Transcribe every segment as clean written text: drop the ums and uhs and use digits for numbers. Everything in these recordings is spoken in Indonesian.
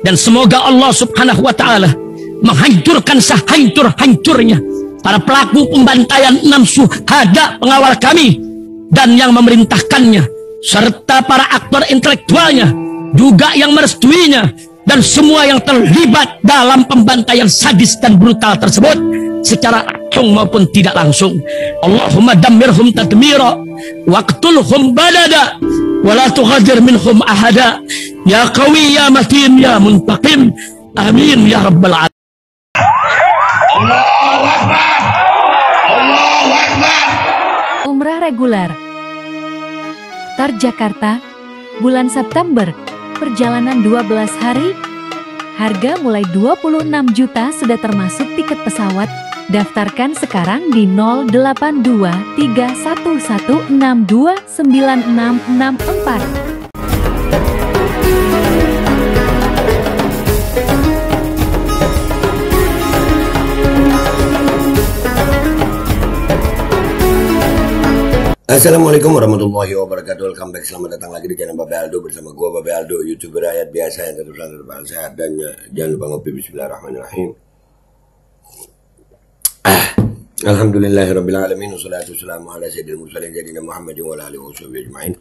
Dan semoga Allah subhanahu wa ta'ala menghancurkan sehancur-hancurnya para pelaku pembantaian 6 syuhada pengawal kami dan yang memerintahkannya, serta para aktor intelektualnya juga yang merestuinya, dan semua yang terlibat dalam pembantaian sadis dan brutal tersebut secara langsung maupun tidak langsung. Allahumma dammirhum tadmira waqtulhum badada wala tughadir minhum ahada ya qawi ya matin ya muntaqim amin ya rabbal alamin. Allahu Akbar, Allahu Akbar. Umrah reguler Tar Jakarta bulan September, perjalanan 12 hari, harga mulai 26 juta sudah termasuk tiket pesawat. Daftarkan sekarang di 082311629664. Assalamualaikum warahmatullahi wabarakatuh. Welcome back, selamat datang lagi di channel Babe Aldo bersama gua Babe Aldo, YouTuber rakyat biasa yang tetap selalu sehat dan jangan lupa ngopi. Bismillahirrahmanirrahim. Alhamdulillahirabbil alamin wassalatu wassalamu ala sayyidil mursalin sayyidina Muhammadin wa ala alihi washabihi ajmain.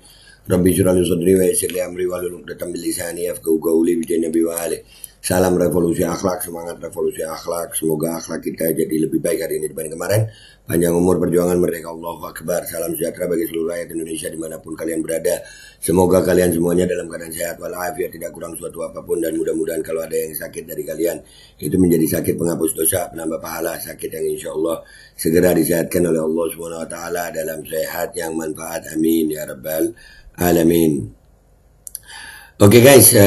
Rabbi shrah li sadri wa yassir li amri wahlul 'uqdatam min lisani yafqahu qawli bi nabi wa ali. Salam revolusi akhlak, semangat revolusi akhlak. Semoga akhlak kita jadi lebih baik hari ini dibanding kemarin. Panjang umur, perjuangan merdeka, Allahu Akbar. Salam sejahtera bagi seluruh rakyat Indonesia dimanapun kalian berada. Semoga kalian semuanya dalam keadaan sehat walafiat, tidak kurang suatu apapun. Dan mudah-mudahan kalau ada yang sakit dari kalian, itu menjadi sakit penghapus dosa, penambah pahala. Sakit yang insya Allah segera disehatkan oleh Allah SWT dalam sehat yang manfaat. Amin ya rabbal alamin. Oke guys,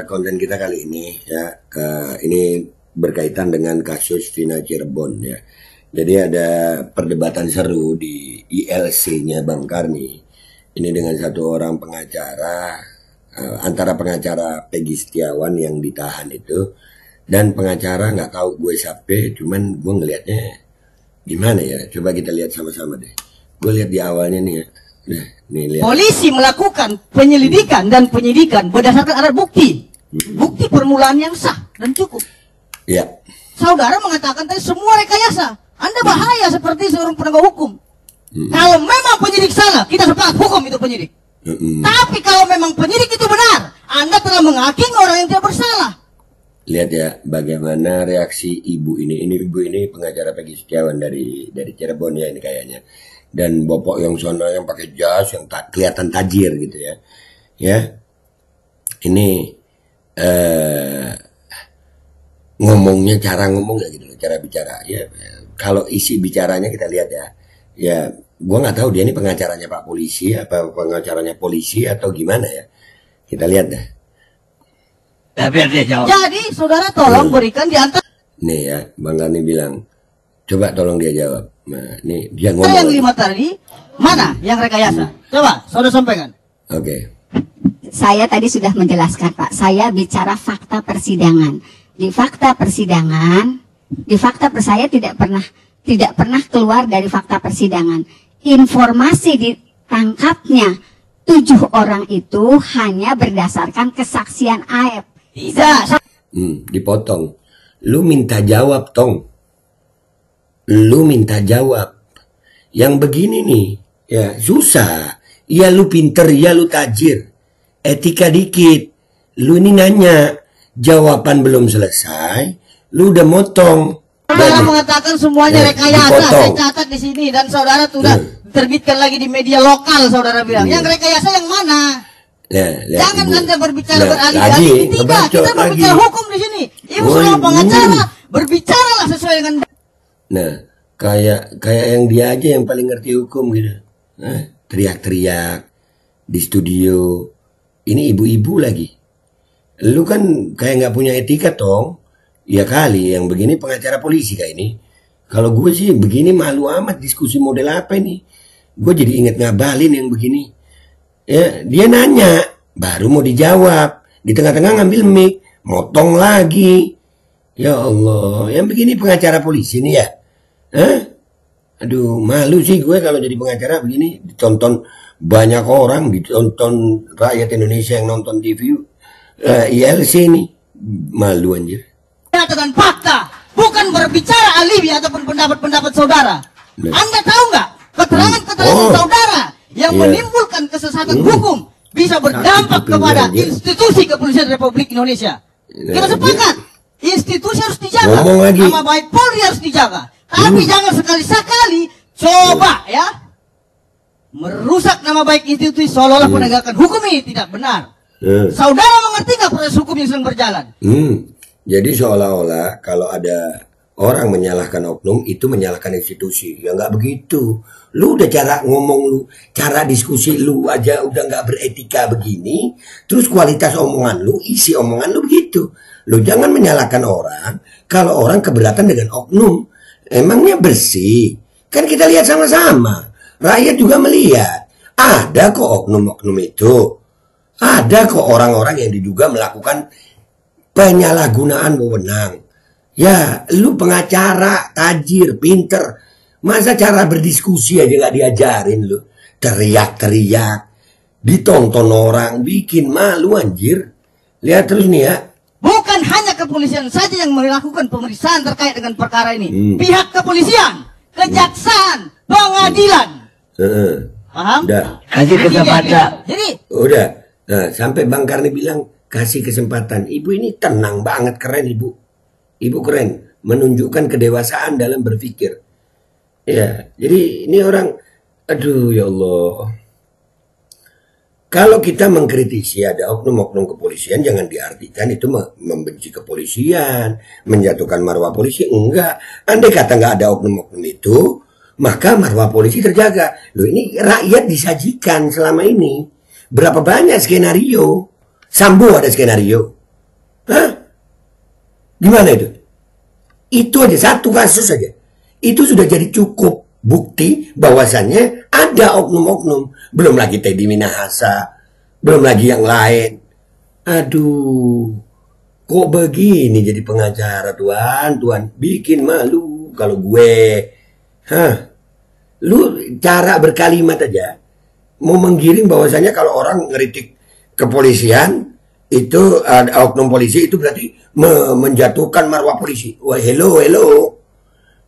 konten kita kali ini ya, ini berkaitan dengan kasus Vina Cirebon ya. Jadi ada perdebatan seru di ILC-nya Bang Karni. Ini dengan satu orang pengacara, antara pengacara Peggy Setiawan yang ditahan itu dan pengacara nggak tahu gue siapa, cuman gue ngelihatnya gimana ya? Coba kita lihat sama-sama deh. Gue lihat di awalnya nih ya. Nah, nih, lihat. Polisi melakukan penyelidikan dan penyidikan berdasarkan alat bukti. Bukti permulaan yang sah dan cukup. Ya. Saudara mengatakan tadi semua rekayasa. Anda bahaya seperti seorang penegak hukum. Kalau memang penyidik salah, kita sepakat hukum itu penyidik. Tapi kalau memang penyidik itu benar, Anda telah menghakimi orang yang tidak bersalah. Lihat ya bagaimana reaksi ibu ini. Ini ibu ini pengacara Peggy Setiawan dari Cirebon ya ini kayaknya. Dan bopok yang sana yang pakai jas yang kelihatan tajir gitu ya. Ya. Ini ngomongnya, cara ngomong gitu loh, cara bicara ya. Kalau isi bicaranya kita lihat ya. Ya, gua nggak tahu dia ini pengacaranya Pak Polisi apa pengacaranya polisi atau gimana ya. Kita lihat dah. Biar dia jawab. Jadi saudara tolong berikan di antara. Nih ya, Bang Karni bilang, coba tolong dia jawab. Nah, ini dia ngomong. Yang 5 tadi, mana yang rekayasa? Coba, saudara sampaikan. Oke. Saya tadi sudah menjelaskan, Pak. Saya bicara fakta persidangan. Di fakta persidangan, saya tidak pernah keluar dari fakta persidangan. Informasi ditangkapnya 7 orang itu hanya berdasarkan kesaksian Aep. Tidak. Dipotong. Lu minta jawab, Tong. Lu minta jawab. Yang begini nih, ya susah. Ya lu pinter, ya lu tajir. Etika dikit. Lu ini nanya, jawaban belum selesai, lu udah motong. Saudara mengatakan semuanya rekayasa. Saya catat di sini dan saudara sudah terbitkan lagi di media lokal. Saudara bilang, yang rekayasa yang mana? Jangan Anda berbicara beralih-alih. Tidak, kita berbicara hukum di sini. Ibu seorang pengacara, berbicaralah sesuai dengan. Nah, kayak yang dia aja yang paling ngerti hukum gitu. Teriak-teriak di studio. Ini ibu-ibu lagi. Lu kan kayak nggak punya etika, Tong. Ya kali, yang begini pengacara polisi kayak ini. Kalau gue sih begini malu amat, diskusi model apa ini. Gue jadi inget ngabalin yang begini. Ya, dia nanya, baru mau dijawab. Di tengah-tengah ngambil mic, motong lagi. Ya Allah, yang begini pengacara polisi nih ya. Aduh, malu sih gue kalau jadi pengacara begini. Ditonton banyak orang, ditonton rakyat Indonesia yang nonton TV ILC nih. malu anjir. Data dan fakta, bukan berbicara alibi ataupun pendapat-pendapat saudara. Anda tahu nggak keterangan-keterangan saudara yang menimbulkan kesesatan hukum bisa berdampak kepada institusi kepolisian Republik Indonesia. Kita sepakat, institusi harus dijaga, nama baik Polri harus dijaga. Tapi jangan sekali-sekali coba ya merusak nama baik institusi seolah-olah penegakan hukum ini tidak benar. Saudara mengerti nggak proses hukum yang sedang berjalan? Jadi seolah-olah kalau ada orang menyalahkan oknum itu menyalahkan institusi. Ya nggak begitu. Lu udah cara ngomong lu, cara diskusi lu aja udah nggak beretika begini. Terus kualitas omongan lu, isi omongan lu begitu. Lu jangan menyalahkan orang kalau orang keberatan dengan oknum. Emangnya bersih? Kan kita lihat sama-sama. Rakyat juga melihat. Ada kok oknum-oknum itu. Ada kok orang-orang yang diduga melakukan penyalahgunaan wewenang. Ya, lu pengacara, tajir, pinter. Masa cara berdiskusi aja gak diajarin lu? Teriak-teriak. Ditonton orang, bikin malu anjir. Lihat terus nih ya. Bukan hanya kepolisian saja yang melakukan pemeriksaan terkait dengan perkara ini. Pihak kepolisian, kejaksaan, pengadilan. Paham? Udah. Kasih kesempatan. Jadi, udah. Nah, sampai Bang Karni bilang kasih kesempatan. Ibu ini tenang banget, keren ibu. Ibu keren, menunjukkan kedewasaan dalam berpikir. Ya, jadi ini orang, aduh ya Allah. Kalau kita mengkritisi ada oknum-oknum kepolisian, jangan diartikan itu membenci kepolisian, menjatuhkan marwah polisi. Enggak. Andai kata nggak ada oknum-oknum itu, maka marwah polisi terjaga. Loh, ini rakyat disajikan selama ini. Berapa banyak skenario? Sambo ada skenario. Hah? Gimana itu? Itu aja, satu kasus aja. Itu sudah jadi cukup bukti bahwasannya ada oknum-oknum. Belum lagi Teddy Minahasa, belum lagi yang lain. Aduh, kok begini jadi pengacara tuan, bikin malu kalau gue. Hah? Lu cara berkalimat aja mau menggiring bahwasannya kalau orang ngeritik kepolisian itu oknum polisi itu berarti menjatuhkan marwah polisi. Wah, hello.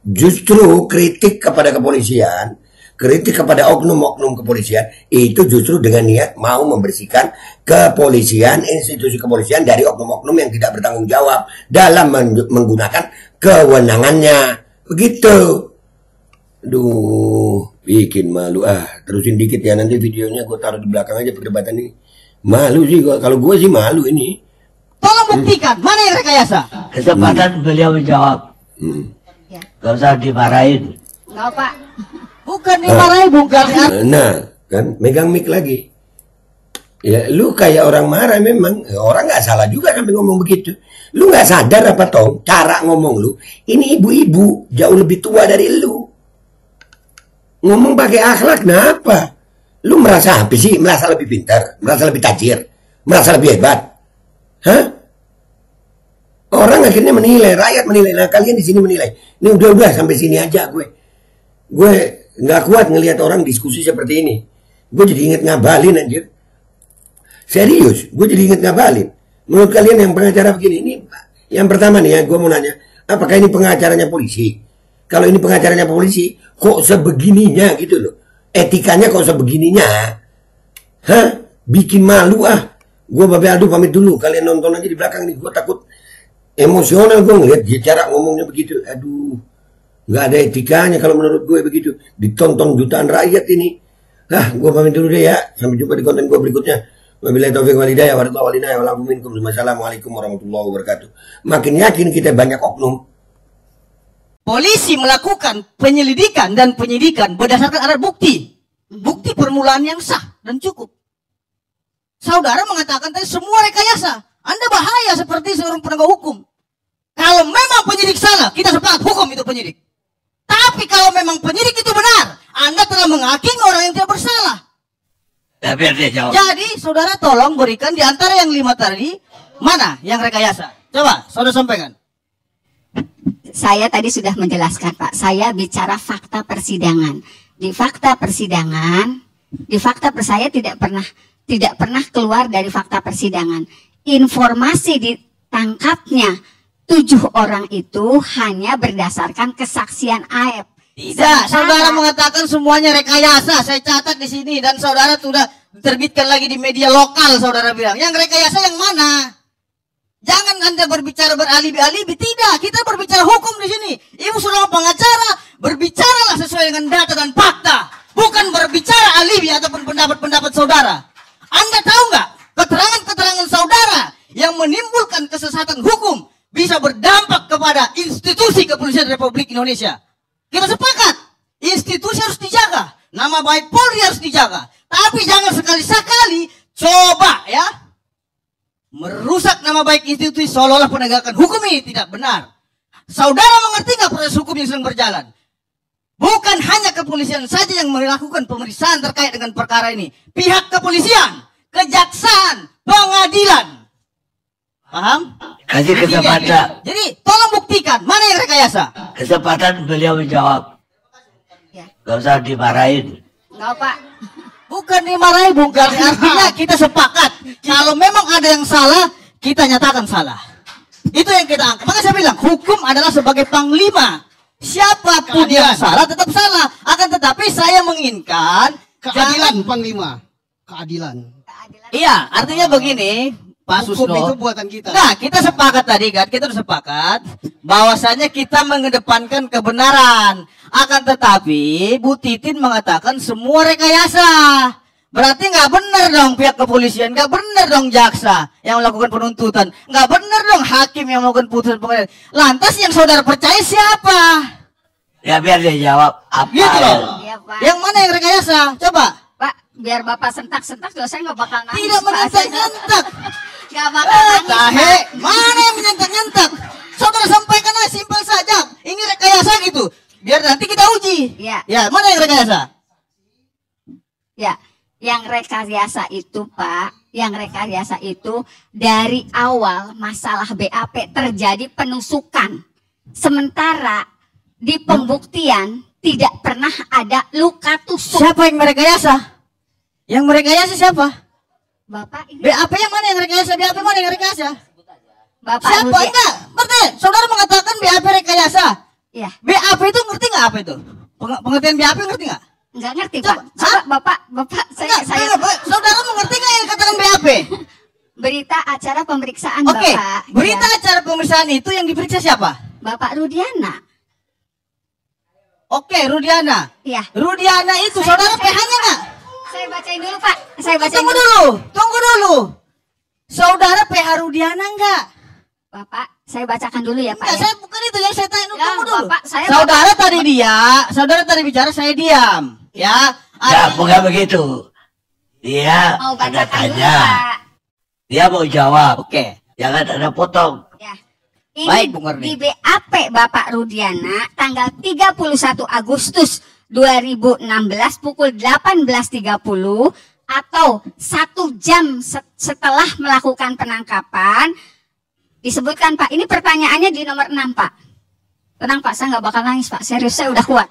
Justru kritik kepada kepolisian, kritik kepada oknum-oknum kepolisian itu justru dengan niat mau membersihkan kepolisian, institusi kepolisian dari oknum-oknum yang tidak bertanggung jawab dalam menggunakan kewenangannya. Begitu. Duh, bikin malu. Terusin dikit ya, nanti videonya gue taruh di belakang aja perdebatan ini. Malu sih kalau gue sih malu ini. Tolong buktikan mana yang rekayasa. Kesempatan beliau menjawab. Gak usah dimarahin. Enggak, Pak. Bukan dimarahin, bukan. Nah, kan megang mic lagi. Ya, lu kayak orang marah memang. Orang nggak salah juga sampai ngomong begitu. Lu nggak sadar apa Tong? Cara ngomong lu. Ini ibu-ibu jauh lebih tua dari lu. Ngomong pakai akhlak, kenapa? Lu merasa apa sih? Merasa lebih pintar? Merasa lebih tajir? Merasa lebih hebat? Hah? Orang akhirnya menilai, rakyat menilai. Nah, kalian di sini menilai. Ini udah sampai sini aja gue. Gue nggak kuat ngelihat orang diskusi seperti ini. Gue jadi inget ngabalin anjir. Serius, gue jadi inget ngabalin. Menurut kalian yang pengacara begini, ini yang pertama nih ya, gue mau nanya, apakah ini pengacaranya polisi? Kalau ini pengacaranya polisi, kok sebegininya gitu loh. Etikanya kok sebegininya. Hah? Bikin malu Gue Babe Aldo pamit dulu. Kalian nonton aja di belakang nih. Gue takut emosional gue ngeliat dia cara ngomongnya begitu. Aduh, nggak ada etikanya kalau menurut gue begitu. Ditonton jutaan rakyat ini. Gue pamit dulu deh ya. Sampai jumpa di konten gue berikutnya. Wabillahi taufiq wal hidayah. Wassalamualaikum warahmatullahi wabarakatuh. Makin yakin kita banyak oknum. Polisi melakukan penyelidikan dan penyidikan berdasarkan alat bukti. Bukti permulaan yang sah dan cukup. Saudara mengatakan tadi semua rekayasa. Anda bahaya seperti seorang penegak hukum. Kalau memang penyidik salah, kita sepakat hukum itu penyidik. Tapi kalau memang penyidik itu benar, Anda telah menghakimi orang yang tidak bersalah. Biar dia jawab. Jadi, saudara tolong berikan di antara yang 5 tadi, mana yang rekayasa? Coba, saudara sampaikan. Saya tadi sudah menjelaskan, Pak. Saya bicara fakta persidangan. Di fakta persidangan, saya tidak pernah keluar dari fakta persidangan. Informasi ditangkapnya 7 orang itu hanya berdasarkan kesaksian Aep. Tidak, saudara mengatakan semuanya rekayasa. Saya catat di sini dan saudara sudah diterbitkan lagi di media lokal. Saudara bilang, yang rekayasa yang mana? Jangan Anda berbicara beralibi-alibi. Tidak, kita berbicara hukum di sini. Ibu saudara pengacara, berbicaralah sesuai dengan data dan fakta, bukan berbicara alibi ataupun pendapat-pendapat saudara. Anda tahu nggak? Keterangan-keterangan saudara yang menimbulkan kesesatan hukum bisa berdampak kepada institusi kepolisian Republik Indonesia. Kita sepakat, institusi harus dijaga, nama baik Polri harus dijaga. Tapi jangan sekali-sekali coba ya merusak nama baik institusi seolah-olah penegakan hukum ini tidak benar. Saudara mengerti nggak proses hukum yang sedang berjalan? Bukan hanya kepolisian saja yang melakukan pemeriksaan terkait dengan perkara ini. Pihak kepolisian, kejaksaan, pengadilan. Paham? Kasih kesempatan. Jadi tolong buktikan mana yang rekayasa. Kesempatan beliau menjawab. Ya. Gak usah dimarahin. Enggak, Pak. Bukan dimarahi, Bung Karni. Artinya kita sepakat. Kalau memang ada yang salah, kita nyatakan salah. Itu yang kita angkat. Maka saya bilang, hukum adalah sebagai panglima. Siapapun yang salah tetap salah. Akan tetapi saya menginginkan keadilan, panglima. Keadilan. Iya, artinya begini, Pak Susno. Hukum itu buatan kita. Nah, kita sepakat tadi kan, kita sudah sepakat bahwasanya kita mengedepankan kebenaran. Akan tetapi Bu Titin mengatakan semua rekayasa. Berarti nggak benar dong pihak kepolisian, nggak benar dong jaksa yang melakukan penuntutan, nggak benar dong hakim yang melakukan putusan pengadilan. Lantas yang saudara percaya siapa? Ya biar dia jawab apa. Gitu loh. Iya, Pak. Yang mana yang rekayasa? Coba. Pak, biar Bapak sentak-sentak, saya nggak bakal nangis. Tidak Pak. menyentak-nyentak. Nggak bakal nangis. Tahe, Pak. mana yang menyentak-nyentak? Saudara sampaikan aja simpel saja. Ini rekayasa gitu. Biar nanti kita uji. Iya. Ya, mana yang rekayasa? Ya, yang rekayasa itu Pak, yang rekayasa itu dari awal masalah BAP terjadi penusukan. Sementara di pembuktian tidak pernah ada luka tusuk. Siapa yang merekayasa? Yang merekayasa siapa? Bapak ini BAP yang mana yang rekayasa? BAP mana yang rekayasa? Bapak Siapa? Rudi- Enggak, ngerti? Saudara mengatakan BAP rekayasa. Ya, BAP itu ngerti nggak apa itu? Pengertian BAP ngerti nggak? nggak ngerti Coba, Pak. Coba Bapak Enggak, saya enggak, saudara mengerti nggak yang dikatakan BAP? berita acara pemeriksaan Oke, Bapak. berita Ya. acara pemeriksaan itu yang diperiksa siapa? Bapak Rudiana. Oke, Rudiana. Ya. Rudiana itu saudara PH-nya nggak? Saya bacain dulu Pak. Saya bacain Tunggu dulu. dulu. Saudara PH Rudiana nggak? Bapak, saya bacakan dulu ya Pak. Enggak, Ya. saya bukan itu yang saya tanya. Ya, Tunggu dulu. Bapak, saya Saudara tadi bicara, saya diam. Ya. Ya bukan begitu. Dia mau ada bacakan dulu tanya. Pak. Dia mau jawab. Oke. Jangan ada potong. Ya. Ini Baik, Bung Erni. di BAP Bapak Rudiana tanggal 31 Agustus 2016 pukul 18.30 atau 1 jam setelah melakukan penangkapan disebutkan Pak. Ini pertanyaannya di nomor 6 Pak. Tenang Pak, saya nggak bakal nangis Pak. Serius, saya udah kuat.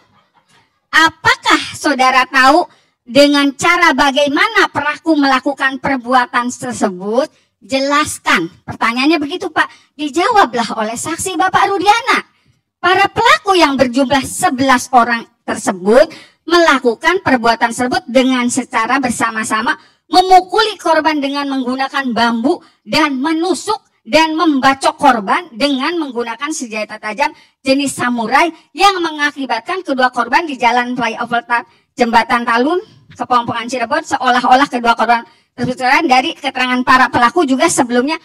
Apakah saudara tahu dengan cara bagaimana pelaku melakukan perbuatan tersebut? Jelaskan. Pertanyaannya begitu Pak. Dijawablah oleh saksi Bapak Rudiana. Para pelaku yang berjumlah 11 orang tersebut melakukan perbuatan tersebut dengan secara bersama-sama memukuli korban dengan menggunakan bambu dan menusuk dan membacok korban dengan menggunakan senjata tajam jenis samurai yang mengakibatkan kedua korban di jalan flyover Jembatan Talun, Kepompongan Cirebon, seolah-olah kedua korban tersebut dari keterangan para pelaku juga sebelumnya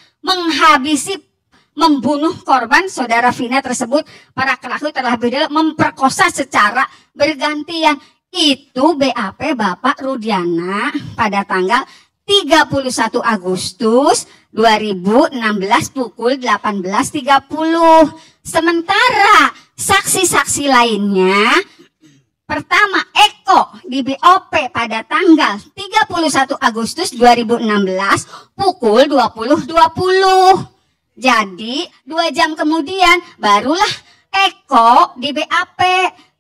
membunuh korban saudara Vina tersebut. Para pelaku terlebih dahulu memperkosa secara bergantian. Itu BAP Bapak Rudiana pada tanggal 31 Agustus 2016 pukul 18.30. Sementara saksi-saksi lainnya, pertama Eko di BOP pada tanggal 31 Agustus 2016 pukul 20.20. Jadi 2 jam kemudian barulah Eko di BAP.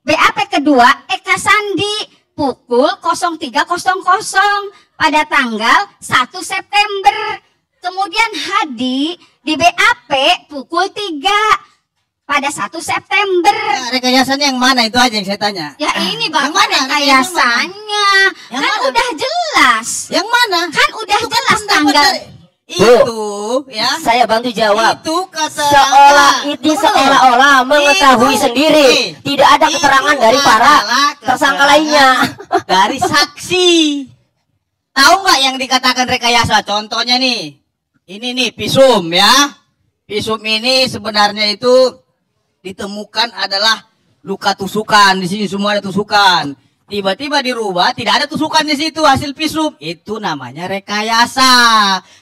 BAP kedua Eka Sandi pukul 03.00 pada tanggal 1 September. Kemudian Hadi di BAP pukul 3 pada 1 September. Nah, rekayasanya yang mana itu aja yang saya tanya. Ya ini Bapak rekayasanya. Yang Kan mana? udah jelas. Yang mana? Kan udah Itu jelas pendapat tanggal. dari- Itu ya. Saya bantu jawab. Itu kata Seolah-olah mengetahui Itu. sendiri. Tidak ada keterangan dari para adalah tersangka keterangan lainnya. Dari saksi. Tahu nggak yang dikatakan rekayasa? Contohnya nih. Ini nih visum ya. Visum ini sebenarnya itu ditemukan adalah luka tusukan. Di sini semua ada tusukan. Tiba-tiba dirubah, tidak ada tusukan di situ hasil visum. Itu namanya rekayasa.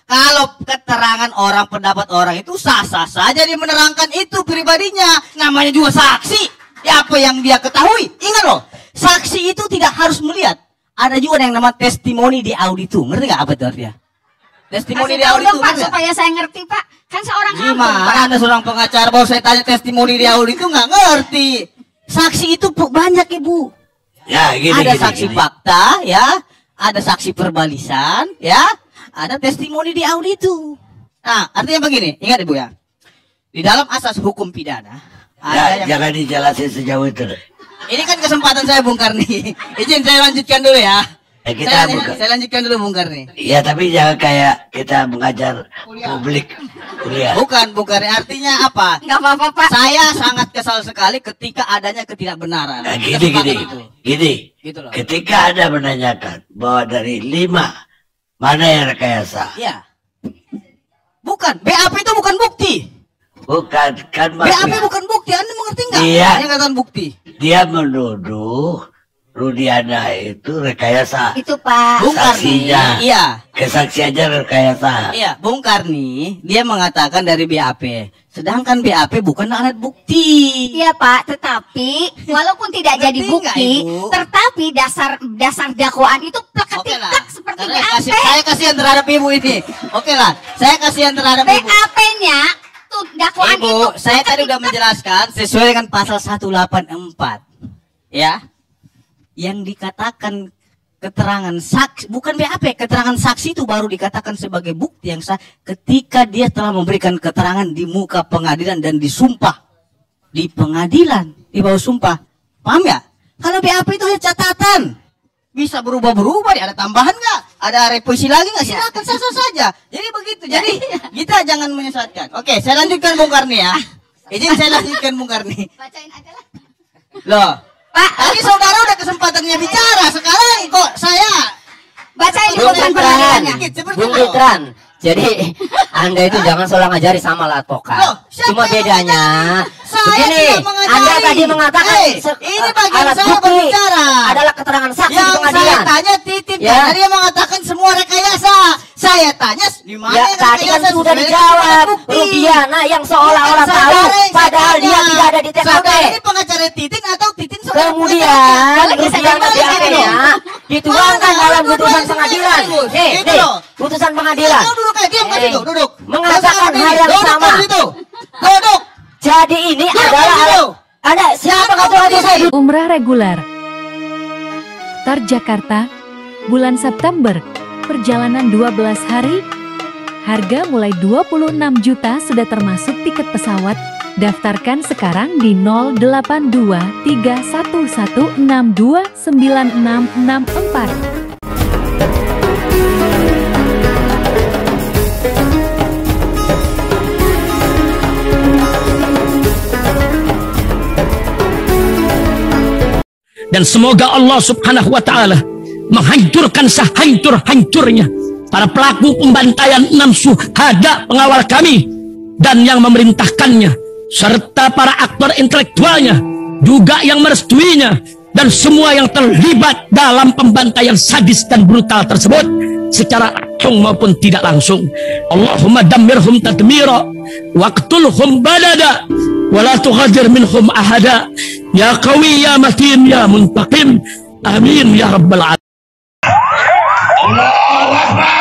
Kalau keterangan orang, pendapat orang itu sah-sah saja dia menerangkan itu pribadinya. Namanya juga saksi. Ya apa yang dia ketahui. Ingat loh, saksi itu tidak harus melihat. Ada juga yang namanya testimoni di auditu. Ngerti nggak apa itu artinya? Testimoni Kasih di tahu auditu. dong Pak supaya saya ngerti Pak. Kan seorang hakim Gimana Pak. Anda seorang pengacara bahwa saya tanya testimoni di auditu nggak ngerti. Saksi itu banyak Ibu. Ya, Ada saksi fakta, ya, ada saksi perbalisan, ya, ada testimoni di auditu. Nah, artinya begini, ingat Ibu ya, di dalam asas hukum pidana, ada yang... Jangan dijelasin sejauh itu. Ini kan kesempatan saya Bung Karni. Izin saya lanjutkan dulu ya. Saya lanjutkan dulu Bung Karni. Iya, tapi jangan kayak kita mengajar publik kuliah. Bukan Bung Karni, artinya apa? Nggak apa-apa Pak. Saya sangat kesal sekali ketika adanya ketidakbenaran. Nah, Kesempatan itu. gini. Gitu loh. Ketika Anda menanyakan bahwa dari 5 mana yang rekayasa? Ya. Bukan, BAP itu bukan bukti. Bukan kan BAP bukan bukti, Anda mengerti nggak? Iya. Ini katakan bukti. Dia menuduh Rudiana itu rekayasa. Itu Pak. Bung Karni, Saksinya. iya. Kesaksiannya rekayasa. Iya, Bung Karni, dia mengatakan dari BAP. Sedangkan BAP bukan alat bukti. Iya Pak, tetapi walaupun tidak jadi Ngerti bukti, nggak, Ibu? tetapi dasar dakwaan itu Oke lah. plek-ketik seperti Karena BAP. saya kasihan terhadap Ibu ini. Oke lah, saya kasihan terhadap Ibu. BAP-nya tuh dakwaan itu. Ibu, saya tadi udah plek-ketik. menjelaskan sesuai dengan pasal 184. Ya. Yang dikatakan keterangan saksi, bukan BAP, keterangan saksi itu baru dikatakan sebagai bukti yang sah ketika dia telah memberikan keterangan di muka pengadilan dan disumpah di pengadilan, di bawah sumpah. Paham ya? Kalau BAP itu hanya catatan, bisa berubah-berubah, ada tambahan nggak? Ada revisi lagi nggak? Silakan sah-sah saja. Jadi begitu. Jadi kita jangan menyesatkan. Oke, saya lanjutkan Bung Karni ya. Izin saya lanjutkan Bung Karni. Bacain aja lah. Loh, Pak, tadi saudara udah kesempatannya bicara, sekarang kok saya bacain Bung putusan Ikran. pengadilannya. Bung Ikran, jadi Anda itu jangan salah ngajari sama lah advokat. Loh, siapa Cuma yang bedanya Saya begini, tidak mengajari. Anda tadi mengatakan Ini bagian alat saya bukti berbicara. adalah keterangan saksi di Yang saya pengadilan. tanya titip, Ya. karena dia mengatakan semua rekayasa. Saya tanya di mana Ya yang tadi kan rekayasa sudah sesuai dengan dijawab. bukti. Rudiana yang seolah-olah Bukan tahu, saudara yang saya padahal dia tanya. tidak ada di TKP. Saudara ini pengacara Titin atau Titin saudara Kemudian pengacara? Rudiana BAP-nya dituangkan Mana? dalam Dua-duanya putusan sendiri, pengadilan. Gus. Nih, Gitu nih, loh. putusan pengadilan. Kau duduk aja, diam kan situ, duduk. Mengatakan Duduk, hal yang duduk sama. kan situ. Duduk. Jadi ini Duduk adalah kan situ. ada siapa ketua saya? Umrah reguler. Tar Jakarta, bulan September. Perjalanan 12 hari. Harga mulai 26 juta sudah termasuk tiket pesawat. Daftarkan sekarang di 08231629664. Dan semoga Allah subhanahu wa ta'ala menghancurkan sehancur-hancurnya para pelaku pembantaian 6 syuhada pengawal kami dan yang memerintahkannya, serta para aktor intelektualnya, juga yang merestuinya, dan semua yang terlibat dalam pembantaian sadis dan brutal tersebut secara langsung maupun tidak langsung. Allahumma dammirhum tadmira waqtulhum badada wala tughadir minhum ahada ya qawi ya matin ya muntaqim amin ya rabbal alamin. Allahu Akbar.